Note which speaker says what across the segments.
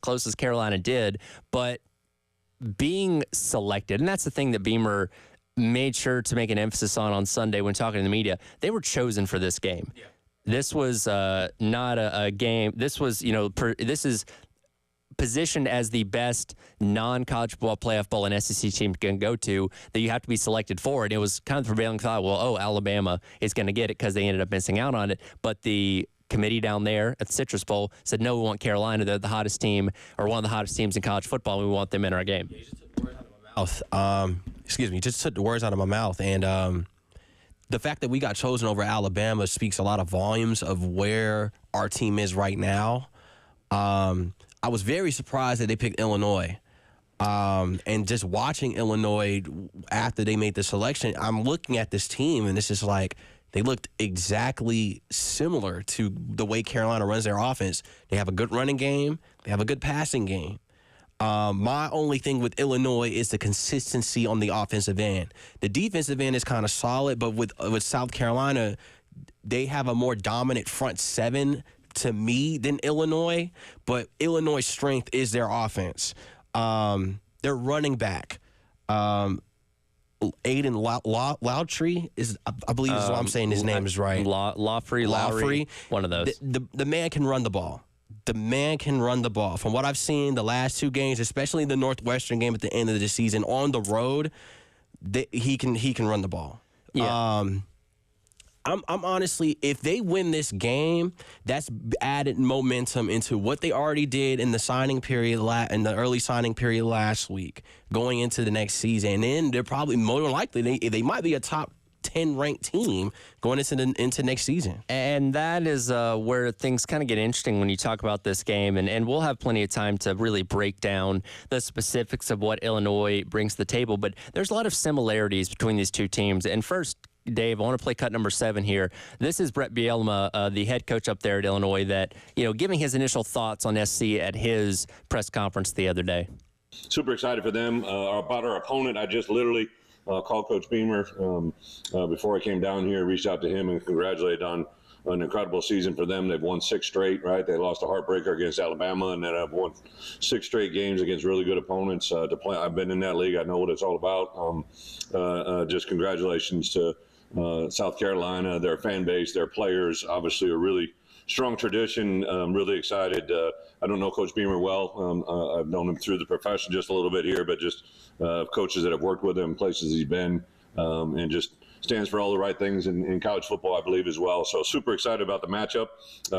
Speaker 1: close as Carolina did, but being selected, and that's the thing that Beamer made sure to make an emphasis on Sunday when talking to the media. They were chosen for this game. Yeah. This was not a game. This was, this is positioned as the best non-college football playoff bowl an SEC team can go to that you have to be selected for. And it was kind of the prevailing thought, Alabama is going to get it because they ended up missing out on it. But the committee down there at the Citrus Bowl said, no, we want Carolina. They're the hottest team, or one of the hottest teams in college football. And we want them in our game.
Speaker 2: Yeah, you just took the words out of my mouth. Just took the words out of my mouth. And the fact that we got chosen over Alabama speaks a lot of volumes of where our team is right now. I was very surprised that they picked Illinois. And just watching Illinois after they made the selection, I'm looking at this team, and it's just like they looked exactly similar to the way Carolina runs their offense. They have a good running game. They have a good passing game. My only thing with Illinois is the consistency on the offensive end. The defensive end is kind of solid, but with South Carolina, they have a more dominant front seven to me than Illinois, but Illinois' strength is their offense. Their running back, Aiden Lowry is, I believe is what I'm saying his name is right.
Speaker 1: Lowry, one of those.
Speaker 2: The man can run the ball. The man can run the ball. From what I've seen the last two games, especially the Northwestern game at the end of the season on the road, he can run the ball.
Speaker 1: Yeah.
Speaker 2: I'm honestly, if they win this game, that's added momentum into what they already did in the signing period, in the early signing period last week, going into the next season. And then they're probably more likely they might be a top 10 ranked team going into next season.
Speaker 1: And that is where things kind of get interesting when you talk about this game. And we'll have plenty of time to really break down the specifics of what Illinois brings to the table. But there's a lot of similarities between these two teams. And first, Dave, I want to play cut number 7 here. This is Brett Bielema, the head coach up there at Illinois, that, giving his initial thoughts on SC at his press conference the other day.
Speaker 3: Super excited for them. About our opponent, I just literally called Coach Beamer before I came down here, reached out to him and congratulated on an incredible season for them. They've won 6 straight, right? They lost a heartbreaker against Alabama, and then have won 6 straight games against really good opponents to play. I've been in that league. I know what it's all about. Just congratulations to South Carolina, their fan base, their players, obviously a really strong tradition. I'm really excited. I don't know Coach Beamer well. I've known him through the profession just a little bit here, but just coaches that have worked with him, places he's been, and just stands for all the right things in college football, I believe, as well. So super excited about the matchup.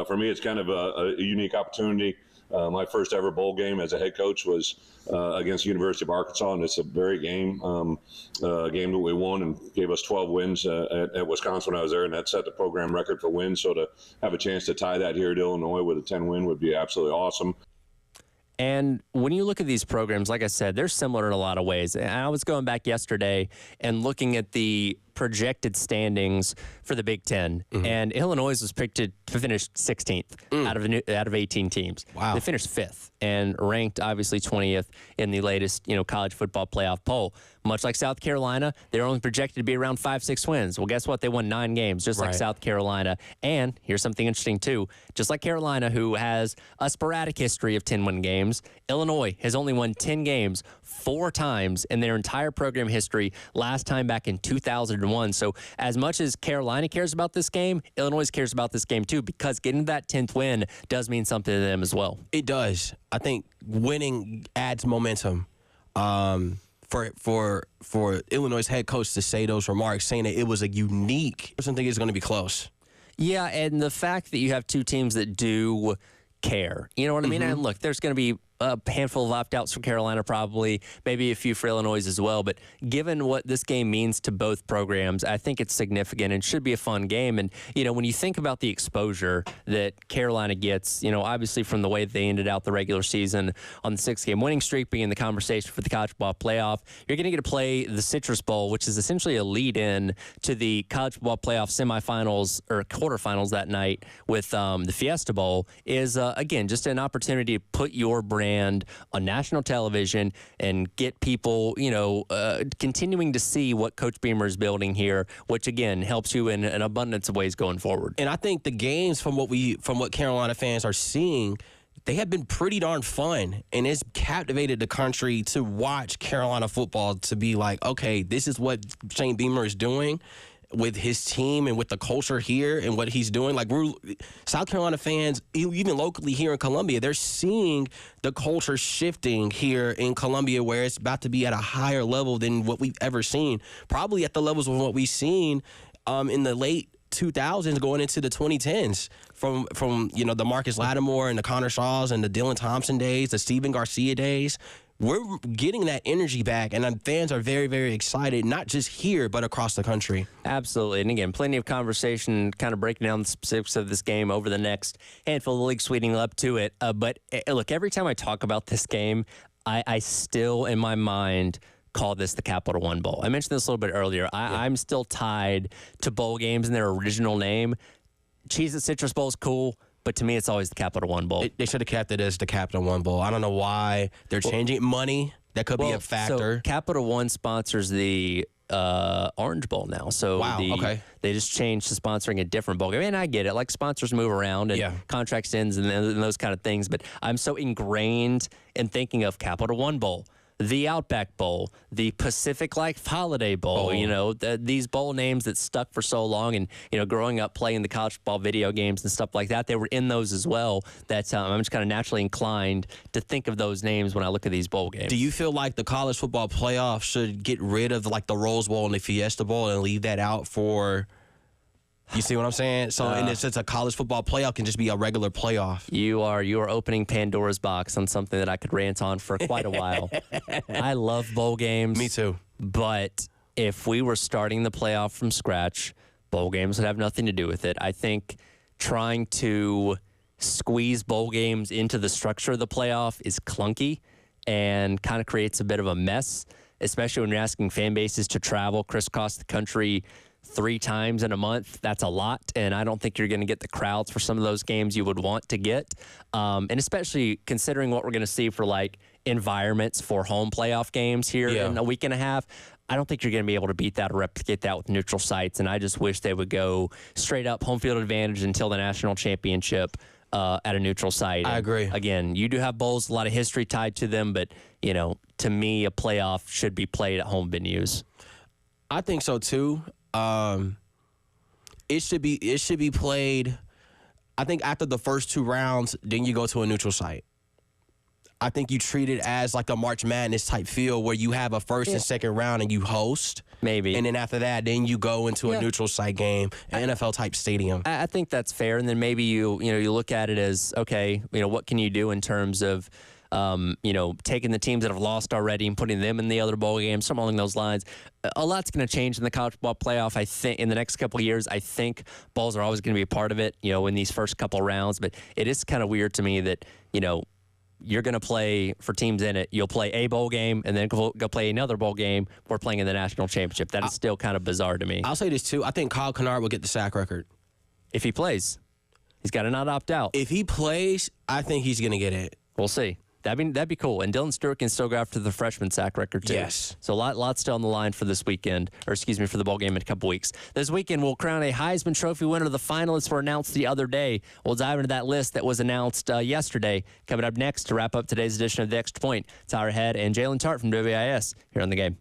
Speaker 3: For me, it's kind of a unique opportunity. My first ever bowl game as a head coach was against the University of Arkansas, and it's a very game that we won and gave us 12 wins at Wisconsin when I was there, and that set the program record for wins. So to have a chance to tie that here at Illinois with a 10 win would be absolutely awesome.
Speaker 1: And when you look at these programs, like I said, they're similar in a lot of ways. And I was going back yesterday and looking at the projected standings for the Big Ten, and Illinois was picked to finish 16th out of 18 teams.
Speaker 2: Wow.
Speaker 1: They finished 5th and ranked obviously 20th in the latest college football playoff poll. Much like South Carolina, they're only projected to be around 5-6 wins. Well, guess what? They won 9 games, just like South Carolina. And here's something interesting too. Just like Carolina, who has a sporadic history of 10-win games, Illinois has only won 10 games 4 times in their entire program history, last time back in 2001. So as much as Carolina cares about this game, Illinois cares about this game too, because getting that 10th win does mean something to them as well.
Speaker 2: It does. I think winning adds momentum. For Illinois' head coach to say those remarks, saying that it was a unique, I don't think it's going to be close.
Speaker 1: Yeah, and the fact that you have two teams that do care, you know what I mean? And look, there's going to be a handful of opt-outs for Carolina, probably, maybe a few for Illinois as well. But given what this game means to both programs, I think it's significant and should be a fun game. And, when you think about the exposure that Carolina gets, obviously from the way that they ended out the regular season on the 6-game winning streak, being in the conversation for the college football playoff, you're going to get to play the Citrus Bowl, which is essentially a lead-in to the college football playoff semifinals or quarterfinals that night with the Fiesta Bowl, is, again, just an opportunity to put your brand on national television and get people, continuing to see what Coach Beamer is building here, which again helps you in an abundance of ways going forward.
Speaker 2: And I think the games from what Carolina fans are seeing, they have been pretty darn fun, and it's captivated the country to watch Carolina football, to be like, okay, this is what Shane Beamer is doing with his team and with the culture here and what he's doing. Like, we're South Carolina fans, even locally here in Columbia, they're seeing the culture shifting here in Columbia, where it's about to be at a higher level than what we've ever seen, probably at the levels of what we've seen in the late 2000s going into the 2010s, from the Marcus Lattimore and the Connor Shaws and the Dylan Thompson days, the Steven Garcia days. We're getting that energy back, and fans are very, very excited, not just here, but across the country.
Speaker 1: Absolutely. And again, plenty of conversation kind of breaking down the specifics of this game over the next handful of leagues leading up to it. But look, every time I talk about this game, I still, in my mind, call this the Capital One Bowl. I mentioned this a little bit earlier. I'm still tied to bowl games in their original name. Cheez-It Citrus Bowl is cool, but to me, it's always the Capital One Bowl.
Speaker 2: They should have kept it as the Capital One Bowl. I don't know why they're changing money. That could be a factor.
Speaker 1: So Capital One sponsors the Orange Bowl now. So
Speaker 2: wow, okay.
Speaker 1: They just changed to sponsoring a different bowl game. And I get it. Like, sponsors move around and contracts ends and those kind of things. But I'm so ingrained in thinking of Capital One Bowl, the Outback Bowl, the Pacific Life Holiday Bowl, these bowl names that stuck for so long. And, growing up playing the college football video games and stuff like that, they were in those as well. That's I'm just kind of naturally inclined to think of those names when I look at these bowl games.
Speaker 2: Do you feel like the college football playoff should get rid of like the Rose Bowl and the Fiesta Bowl and leave that out for... You see what I'm saying? So in a sense, a college football playoff can just be a regular playoff.
Speaker 1: You are opening Pandora's box on something that I could rant on for quite a while. I love bowl games.
Speaker 2: Me too.
Speaker 1: But if we were starting the playoff from scratch, bowl games would have nothing to do with it. I think trying to squeeze bowl games into the structure of the playoff is clunky and kind of creates a bit of a mess, especially when you're asking fan bases to travel crisscross the country 3 times in a month. That's a lot, and I don't think you're going to get the crowds for some of those games you would want to get, and especially considering what we're going to see for like environments for home playoff games here in a week and a half. I don't think you're going to be able to beat that or replicate that with neutral sites, and I just wish they would go straight up home field advantage until the national championship at a neutral site.
Speaker 2: I agree.
Speaker 1: Again, you do have bowls, a lot of history tied to them, but to me, a playoff should be played at home venues.
Speaker 2: I think so too. It should be played, I think, after the first 2 rounds, then you go to a neutral site. I think you treat it as like a March Madness type feel where you have a first and second round and you host.
Speaker 1: Maybe.
Speaker 2: And then after that, then you go into a neutral site game, an NFL type stadium.
Speaker 1: I think that's fair. And then maybe you look at it as, okay, what can you do in terms of taking the teams that have lost already and putting them in the other bowl games, something along those lines. A lot's going to change in the college football playoff. I think in the next couple of years, I think bowls are always going to be a part of it, in these first couple of rounds. But it is kind of weird to me that, you're going to play for teams in it. You'll play a bowl game and then go play another bowl game. We're playing in the national championship. That is still kind of bizarre to me.
Speaker 2: I'll say this too. I think Kyle Kennard will get the sack record.
Speaker 1: If he plays, he's got to not opt out.
Speaker 2: If he plays, I think he's going to get it.
Speaker 1: We'll see. That'd be cool. And Dylan Stewart can still go after the freshman sack record, too.
Speaker 2: Yes.
Speaker 1: So a lot still on the line for this weekend, for the bowl game in a couple weeks. This weekend, we'll crown a Heisman Trophy winner. The finalists were announced the other day. We'll dive into that list that was announced yesterday. Coming up next to wrap up today's edition of The Extra Point, Tyler Head and Jaylen Tart from WIS here on The Game.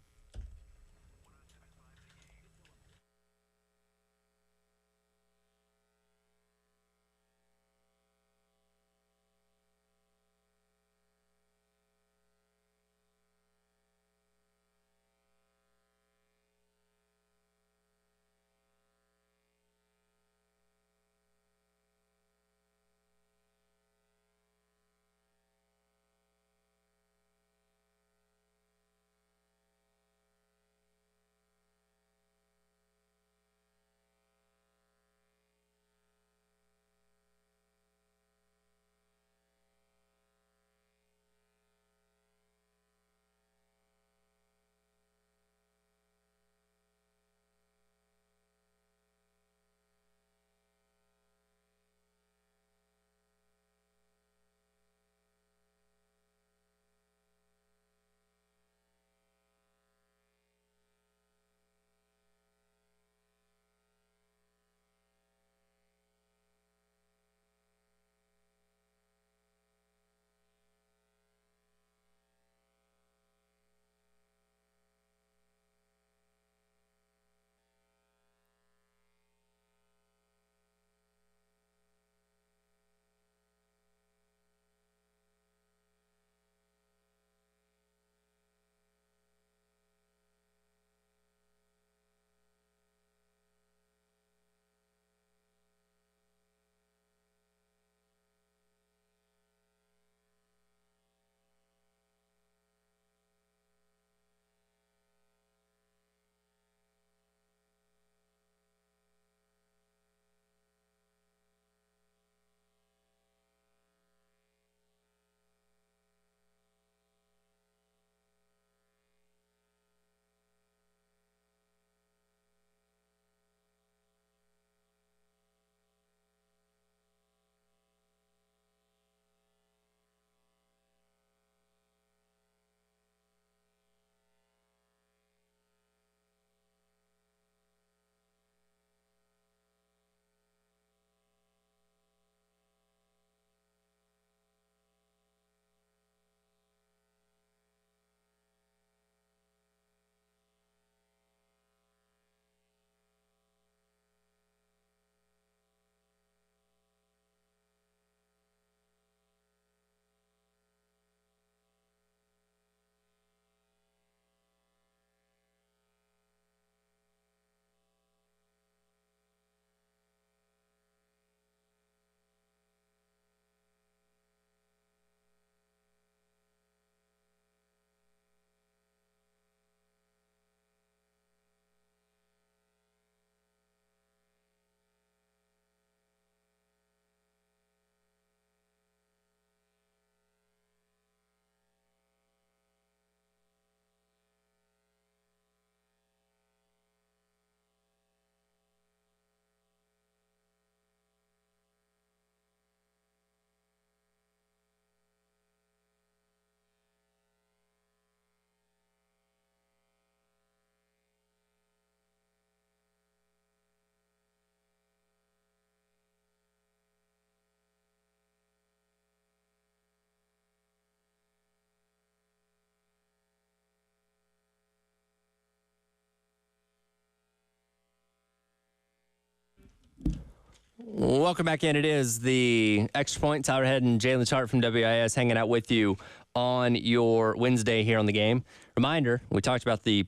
Speaker 1: Welcome back in. It is the Extra Point. Tyler Head and Jaylen Tart from WIS hanging out with you on your Wednesday here on the game. Reminder, we talked about the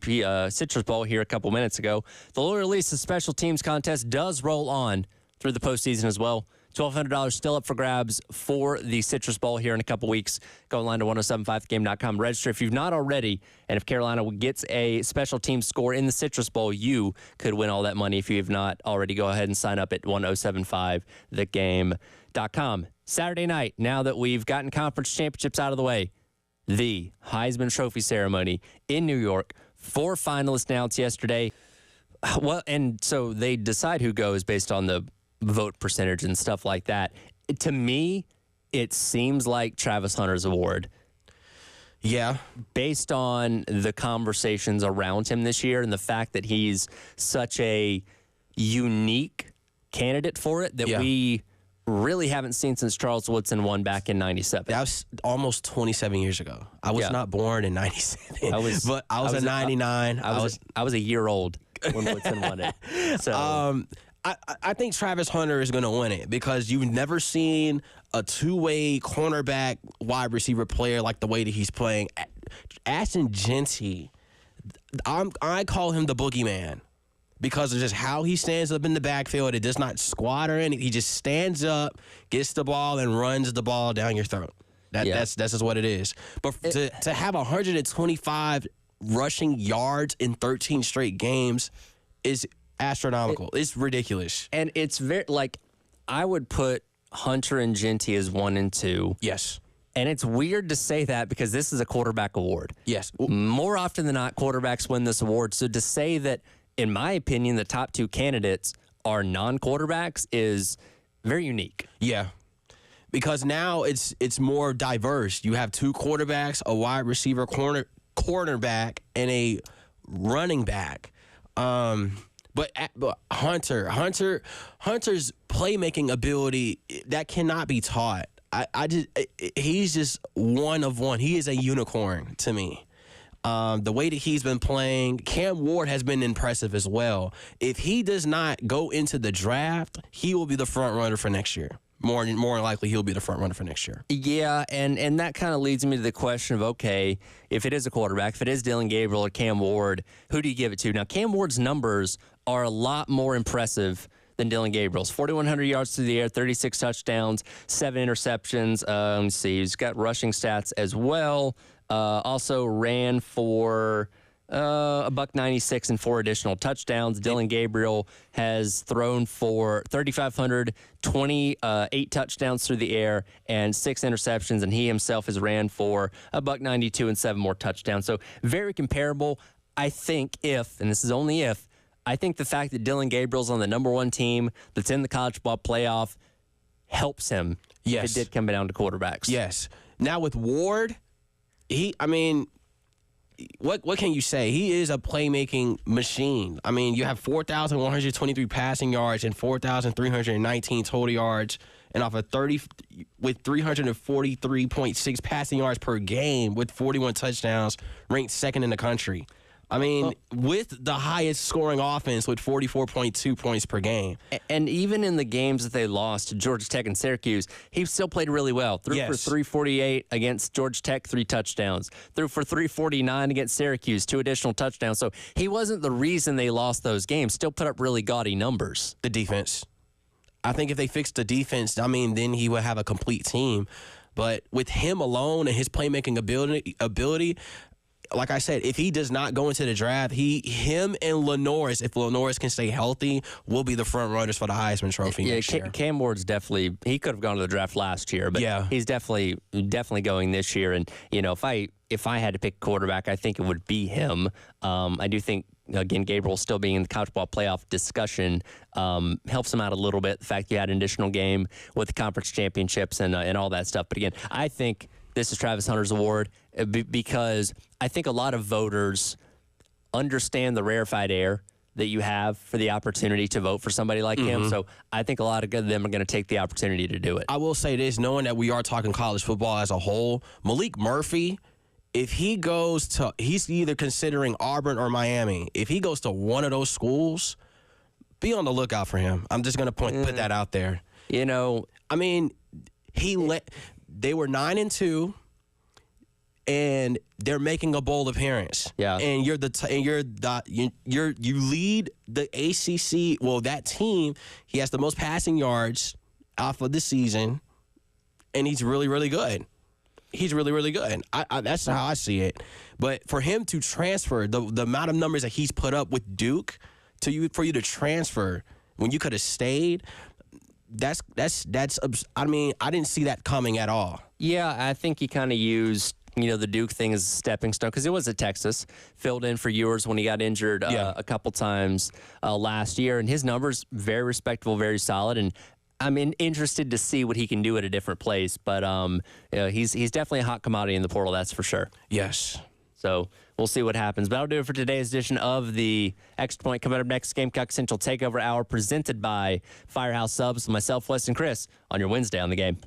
Speaker 1: Citrus Bowl here a couple minutes ago. The Loyal Lease's special teams contest does roll on through the postseason as well. $1,200 still up for grabs for the Citrus Bowl here in a couple weeks. Go online to 1075thegame.com. Register if you've not already. And if Carolina gets a special team score in the Citrus Bowl, you could win all that money. If you have not already, go ahead and sign up at 1075thegame.com. Saturday night, now that we've gotten conference championships out of the way, the Heisman Trophy ceremony in New York. 4 finalists announced yesterday. Well, and so they decide who goes based on the vote percentage and stuff like that. To me, it seems like Travis Hunter's award.
Speaker 2: Yeah.
Speaker 1: Based on the conversations around him this year and the fact that he's such a unique candidate for it that we really haven't seen since Charles Woodson won back in 97.
Speaker 2: That was almost 27 years ago. I was not born in 97. I was a 99.
Speaker 1: I was a year old when Woodson won it. So
Speaker 2: I think Travis Hunter is going to win it because you've never seen a two-way cornerback wide receiver player like the way that he's playing. Ashton Jeanty, I call him the boogeyman because of just how he stands up in the backfield. It does not squat or anything. He just stands up, gets the ball, and runs the ball down your throat. That's just what it is. But to have 125 rushing yards in 13 straight games is astronomical. It's ridiculous.
Speaker 1: And it's very, I would put Hunter and Jeanty as 1 and 2.
Speaker 2: Yes.
Speaker 1: And it's weird to say that because this is a quarterback award.
Speaker 2: Yes.
Speaker 1: More often than not, quarterbacks win this award. So to say that, in my opinion, the top 2 candidates are non-quarterbacks is very unique.
Speaker 2: Yeah. Because now it's more diverse. You have 2 quarterbacks, a wide receiver, cornerback, and a running back. But Hunter's playmaking ability, that cannot be taught. He's just one of one. He is a unicorn to me. The way that he's been playing, Cam Ward has been impressive as well. If he does not go into the draft, he will be the front runner for next year. More likely, he'll be the front runner for next year.
Speaker 1: Yeah, and that kind of leads me to the question of, okay, if it is a quarterback, if it is Dillon Gabriel or Cam Ward, who do you give it to? Now, Cam Ward's numbers are a lot more impressive than Dillon Gabriel's. 4,100 yards through the air, 36 touchdowns, 7 interceptions. Let's see, he's got rushing stats as well. Also ran for $196 and 4 additional touchdowns. Dillon Gabriel has thrown for 3,500, 28 touchdowns through the air, and 6 interceptions, and he himself has ran for $192 and 7 more touchdowns. So very comparable. I think and this is only if, I think the fact that Dillon Gabriel's on the number 1 team that's in the college ball playoff helps him.
Speaker 2: Yes.
Speaker 1: If it did come down to quarterbacks.
Speaker 2: Yes. Now with Ward, what can you say? He is a playmaking machine. I mean, you have 4,123 passing yards and 4,319 total yards, and off of 343.6 passing yards per game with 41 touchdowns, ranked 2nd in the country. I mean, with the highest scoring offense with 44.2 points per game.
Speaker 1: And even in the games that they lost to Georgia Tech and Syracuse, he still played really well. Threw for 348 against Georgia Tech, 3 touchdowns. Threw for 349 against Syracuse, 2 additional touchdowns. So he wasn't the reason they lost those games. Still put up really gaudy numbers.
Speaker 2: The defense. I think if they fixed the defense, then he would have a complete team. But with him alone and his playmaking ability, like I said, if he does not go into the draft, him and Lenoris, if Lenoris can stay healthy, will be the front runners for the Heisman Trophy next year.
Speaker 1: Cam Ward's definitely, he could have gone to the draft last year, but he's definitely going this year. And, if I had to pick a quarterback, I think it would be him. I do think, again, Gabriel still being in the college ball playoff discussion helps him out a little bit. The fact you had an additional game with the conference championships and all that stuff. But again, I think this is Travis Hunter's award because I think a lot of voters understand the rarefied air that you have for the opportunity to vote for somebody like him. So I think a lot of them are going to take the opportunity to do it.
Speaker 2: I will say this, knowing that we are talking college football as a whole, Malik Murphy, if he goes to, he's either considering Auburn or Miami. If he goes to one of those schools, be on the lookout for him. I'm just gonna put that out there.
Speaker 1: You know,
Speaker 2: I mean, they were 9-2, and they're making a bowl appearance.
Speaker 1: Yeah,
Speaker 2: and you lead the ACC. Well, that team, he has the most passing yards off of the season, and he's really, really good. He's really, really good. That's how I see it. But for him to transfer the amount of numbers that he's put up with Duke for you to transfer when you could have stayed, that's. I mean, I didn't see that coming at all.
Speaker 1: Yeah, I think he kind of used the Duke thing as a stepping stone because it was at Texas. Filled in for Ewers when he got injured a couple times last year, and his numbers very respectable, very solid, and I'm interested to see what he can do at a different place, but he's definitely a hot commodity in the portal, that's for sure.
Speaker 2: Yes.
Speaker 1: So we'll see what happens. But that'll do it for today's edition of the Extra Point. Coming up next, Gamecock Central Takeover Hour presented by Firehouse Subs. Myself, Wes, and Chris on your Wednesday on the Game.